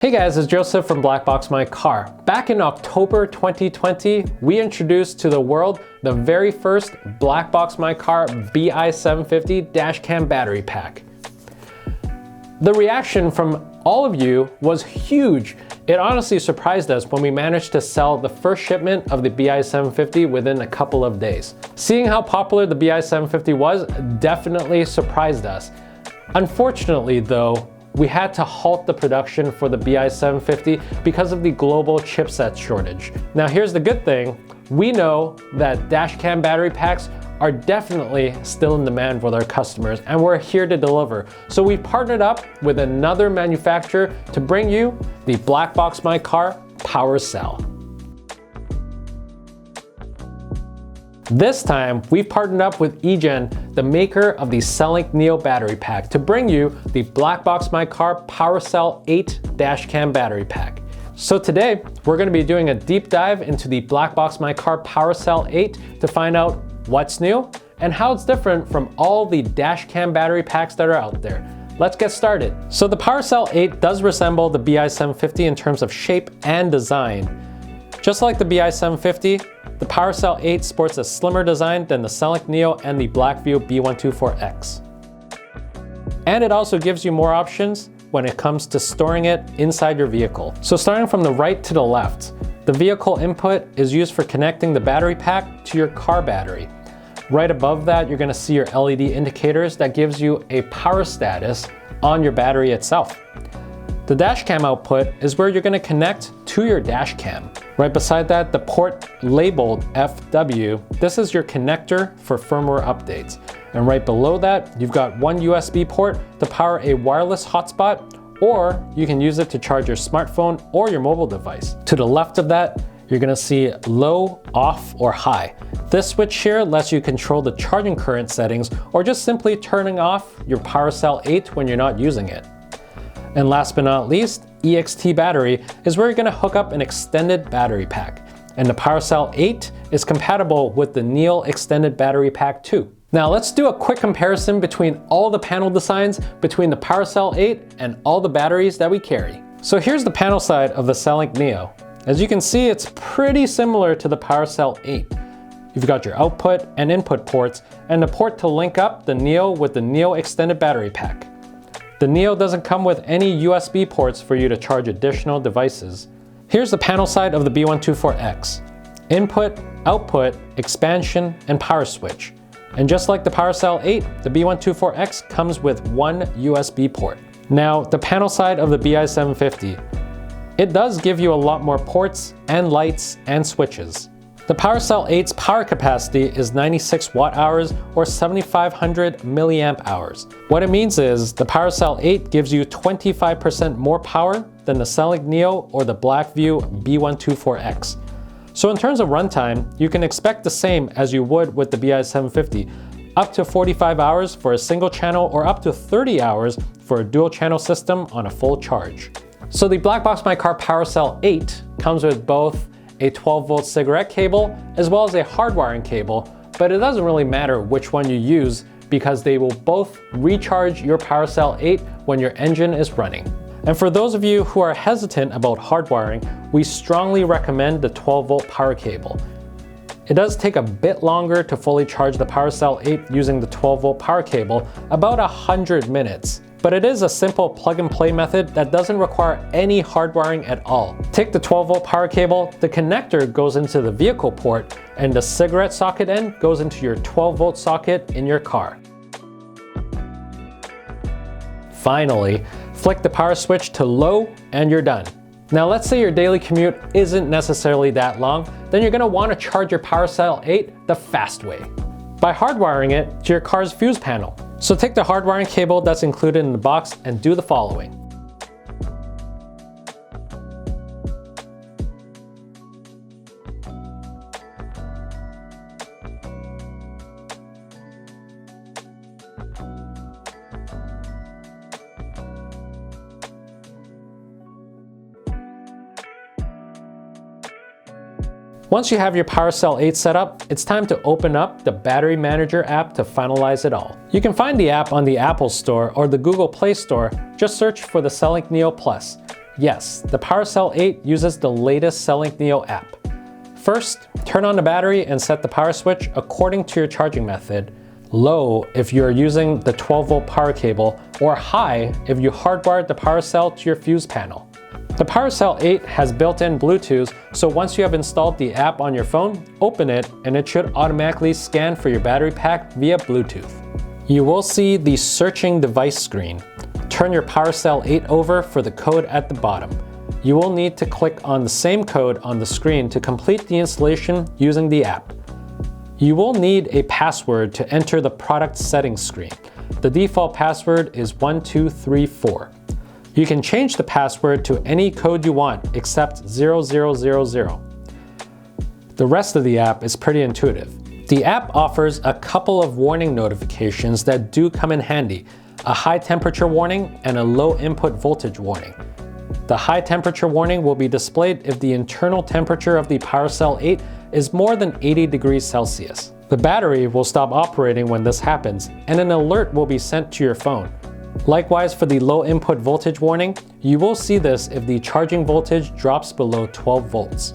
Hey guys, it's Joseph from BlackboxMyCar. Back in October 2020, we introduced to the world the very first BlackboxMyCar BI750 dashcam battery pack. The reaction from all of you was huge. It honestly surprised us when we managed to sell the first shipment of the BI750 within a couple of days. Seeing how popular the BI750 was definitely surprised us. Unfortunately though, we had to halt the production for the BI750 because of the global chipset shortage. Now here's the good thing. We know that dashcam battery packs are definitely still in demand with our customers, and we're here to deliver. So we partnered up with another manufacturer to bring you the BlackboxMyCar Powercell. This time, we've partnered up with eGen, the maker of the Cellink NEO battery pack, to bring you the BlackboxMyCar Powercell 8 dashcam battery pack. So today, we're going to be doing a deep dive into the BlackboxMyCar Powercell 8 to find out what's new and how it's different from all the dashcam battery packs that are out there. Let's get started. So the Powercell 8 does resemble the BI750 in terms of shape and design. Just like the BI750, the Powercell 8 sports a slimmer design than the Cellink NEO and the BlackView B124X. And it also gives you more options when it comes to storing it inside your vehicle. So starting from the right to the left, the vehicle input is used for connecting the battery pack to your car battery. Right above that, you're gonna see your LED indicators that gives you a power status on your battery itself. The dashcam output is where you're going to connect to your dashcam. Right beside that, the port labeled FW, this is your connector for firmware updates. And right below that, you've got one USB port to power a wireless hotspot, or you can use it to charge your smartphone or your mobile device. To the left of that, you're going to see low, off, or high. This switch here lets you control the charging current settings or just simply turning off your Powercell 8 when you're not using it. And last but not least, EXT battery is where you're going to hook up an extended battery pack. And the Powercell 8 is compatible with the NEO extended battery pack too. Now let's do a quick comparison between all the panel designs between the Powercell 8 and all the batteries that we carry. So here's the panel side of the Cellink NEO. As you can see, it's pretty similar to the Powercell 8. You've got your output and input ports and the port to link up the NEO with the NEO extended battery pack. The NEO doesn't come with any USB ports for you to charge additional devices. Here's the panel side of the B124X. Input, output, expansion, and power switch. And just like the Powercell 8, the B124X comes with one USB port. Now, the panel side of the BI750. It does give you a lot more ports and lights and switches. The Powercell 8's power capacity is 96 watt-hours or 7,500 milliamp hours. What it means is the Powercell 8 gives you 25% more power than the Cellink NEO or the BlackView B124X. So in terms of runtime, you can expect the same as you would with the BI750, up to 45 hours for a single channel or up to 30 hours for a dual channel system on a full charge. So the BlackboxMyCar Powercell 8 comes with both a 12-volt cigarette cable as well as a hard wiring cable, but it doesn't really matter which one you use because they will both recharge your Powercell 8 when your engine is running. And for those of you who are hesitant about hard wiring, we strongly recommend the 12-volt power cable. It does take a bit longer to fully charge the Powercell 8 using the 12-volt power cable, about 100 minutes. But it is a simple plug-and-play method that doesn't require any hard wiring at all. Take the 12-volt power cable, the connector goes into the vehicle port, and the cigarette socket end goes into your 12-volt socket in your car. Finally, flick the power switch to low and you're done. Now let's say your daily commute isn't necessarily that long, then you're going to want to charge your Powercell 8 the fast way, by hardwiring it to your car's fuse panel. So take the hard wiring cable that's included in the box and do the following. Once you have your Powercell 8 set up, it's time to open up the Battery Manager app to finalize it all. You can find the app on the Apple Store or the Google Play Store. Just search for the Cellink NEO Plus. Yes, the Powercell 8 uses the latest Cellink NEO app. First, turn on the battery and set the power switch according to your charging method. Low if you're using the 12-volt power cable, or high if you hardwired the Powercell to your fuse panel. The Powercell 8 has built-in Bluetooth, so once you have installed the app on your phone, open it and it should automatically scan for your battery pack via Bluetooth. You will see the searching device screen. Turn your Powercell 8 over for the code at the bottom. You will need to click on the same code on the screen to complete the installation using the app. You will need a password to enter the product settings screen. The default password is 1234. You can change the password to any code you want except 0000. The rest of the app is pretty intuitive. The app offers a couple of warning notifications that do come in handy, a high temperature warning and a low input voltage warning. The high temperature warning will be displayed if the internal temperature of the Powercell 8 is more than 80 degrees Celsius. The battery will stop operating when this happens, and an alert will be sent to your phone. Likewise, for the low input voltage warning, you will see this if the charging voltage drops below 12 volts.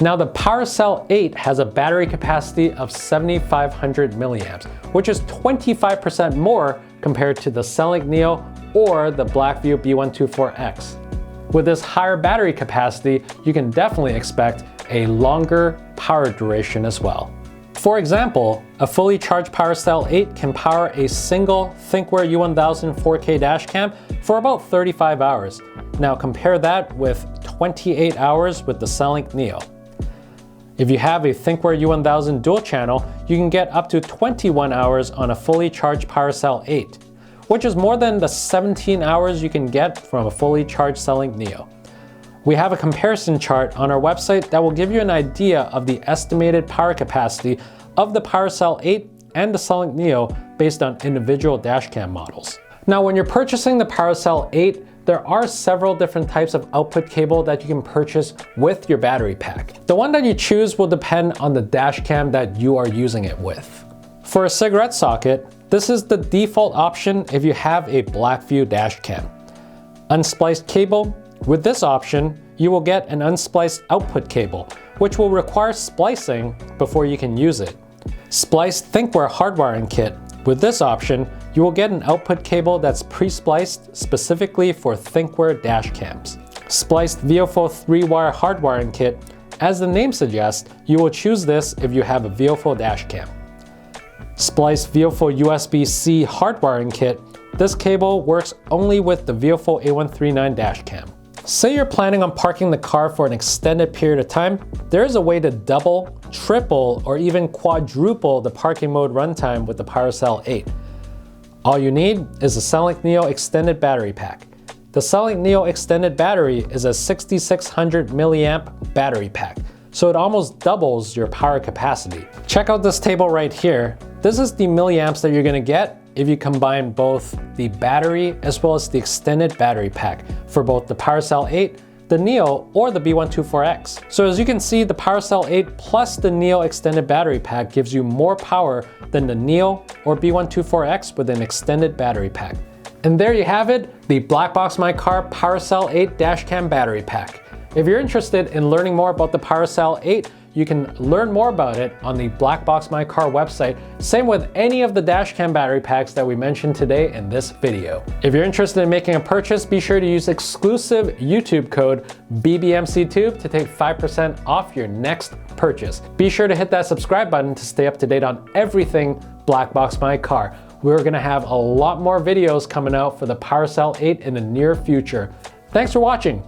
Now, the Powercell 8 has a battery capacity of 7,500 milliamps, which is 25% more compared to the Cellink NEO or the BlackView B124X. With this higher battery capacity, you can definitely expect a longer power duration as well. For example, a fully charged Powercell 8 can power a single ThinkWare U1000 4K dashcam for about 35 hours. Now compare that with 28 hours with the Cellink NEO. If you have a ThinkWare U1000 dual channel, you can get up to 21 hours on a fully charged Powercell 8, which is more than the 17 hours you can get from a fully charged Cellink NEO. We have a comparison chart on our website that will give you an idea of the estimated power capacity of the Powercell 8 and the Cellink NEO based on individual dashcam models. Now, when you're purchasing the Powercell 8, there are several different types of output cable that you can purchase with your battery pack. The one that you choose will depend on the dashcam that you are using it with. For a cigarette socket, this is the default option if you have a BlackView dashcam. Unspliced cable. With this option, you will get an unspliced output cable, which will require splicing before you can use it. Spliced ThinkWare hardwiring kit. With this option, you will get an output cable that's pre-spliced specifically for ThinkWare dashcams. Spliced Viofo 3-wire hardwiring kit. As the name suggests, you will choose this if you have a Viofo dashcam. Spliced Viofo USB-C hardwiring kit. This cable works only with the Viofo A139 dashcam. Say you're planning on parking the car for an extended period of time, there is a way to double, triple, or even quadruple the parking mode runtime with the Powercell 8. All you need is a Cellink NEO extended battery pack. The Cellink NEO extended battery is a 6600 milliamp battery pack, so it almost doubles your power capacity. Check out this table right here. This is the milliamps that you're gonna get if you combine both the battery as well as the extended battery pack for both the Powercell 8, the NEO, or the B124X. So as you can see, the Powercell 8 plus the NEO extended battery pack gives you more power than the NEO or B124X with an extended battery pack. And there you have it, the BlackboxMyCar Powercell 8 dashcam battery pack. If you're interested in learning more about the Powercell 8, you can learn more about it on the BlackboxMyCar website. Same with any of the dashcam battery packs that we mentioned today in this video. If you're interested in making a purchase, be sure to use exclusive YouTube code BBMCTube to take 5% off your next purchase. Be sure to hit that subscribe button to stay up to date on everything BlackboxMyCar. We're gonna have a lot more videos coming out for the Powercell 8 in the near future. Thanks for watching.